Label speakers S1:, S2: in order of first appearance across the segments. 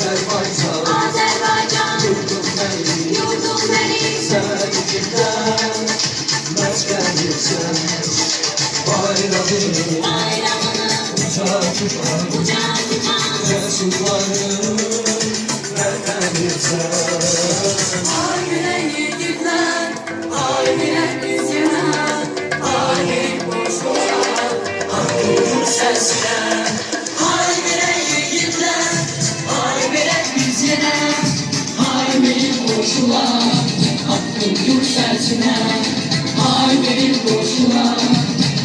S1: Azerbaycan, yurdum benim,
S2: sevdikten meskenlisin. Bayrağını uçağa tutan cesurların vatanisin.
S1: Aile yiğitler, aile biz yana, aile boşluğa,
S2: Aklımın sesine
S1: aile yiğitler, aile biz yana, aile boşluğa, hakkın yükseltine, aile boşluğa,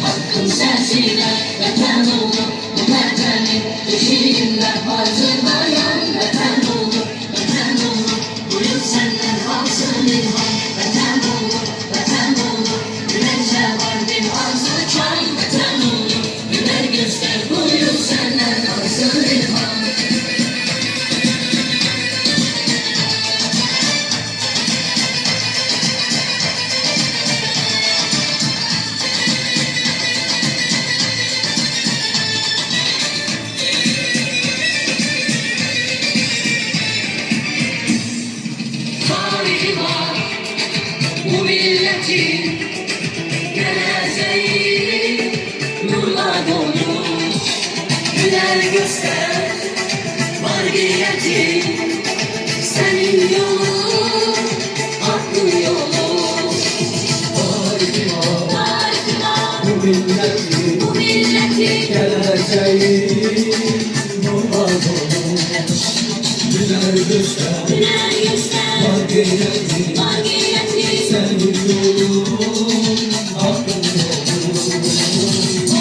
S1: hakkın sesine, vatan olur, bu vatanın eşiğinde hazırlayan vatan olur, vatan olur, buyur senden alsın ilham, vatan olur, vatan olur, güneşe var bir arzu çay, vatan olur, güler göster, buyur senden alsın ilham. Tarihi var bu milletin, geleceği nurla dolu, güler göster margiyetin, senin yolun hakkın yolu. Tarihi var bu milletin,
S2: geleceği nurla dolu. Güler göster
S1: güler göster
S2: margiyetin,
S1: margiyetin,
S2: senin yolun hakkın yolun.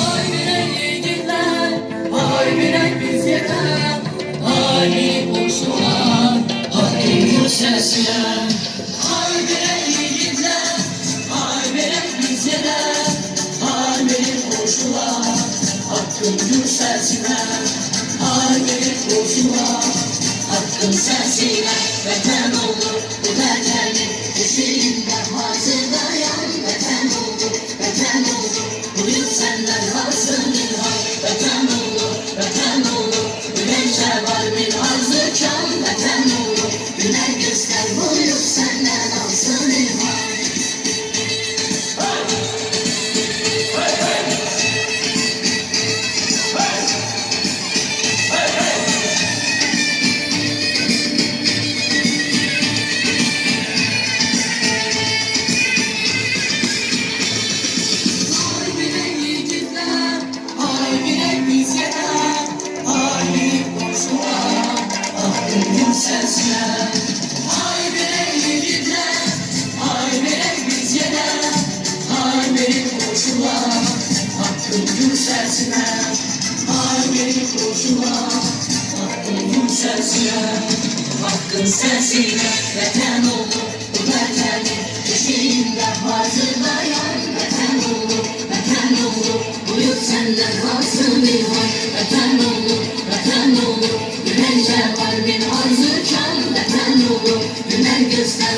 S1: ay birey yiğitler, ay birey biz yeter, ay boşluğa, hakkın sesine. Ay birey yiğitler, ay birey biz yeter, ay boşluğa, hakkın sesine. Ay boşluğa, hakkın sesine, vatan olur, bu vatanın eşiğinde hazırlayan vatan olur, vatan olur, buyur senden alsın ilham, vatan olur, vatan olur, güneşe var bir arzu çal, vatan olur, güler göster, buyur senden alsın ilham. Ay birey yiğitler, ay birey biz yeter, ay boşluğa, hakkın sesine. Ay birey yiğitler, ay birey biz yeter, ay boşluğa, hakkın sesine. Ay boşluğa, hakkın sesine. Hakkın sesine, vatan olur, bu vatanın eşiğinde hazırlayan vatan olur, vatan olur, buyur senden alsın ilham, vatan olur, vatan olur, güneşe var bir arzu çal, vatan olur, güler göster,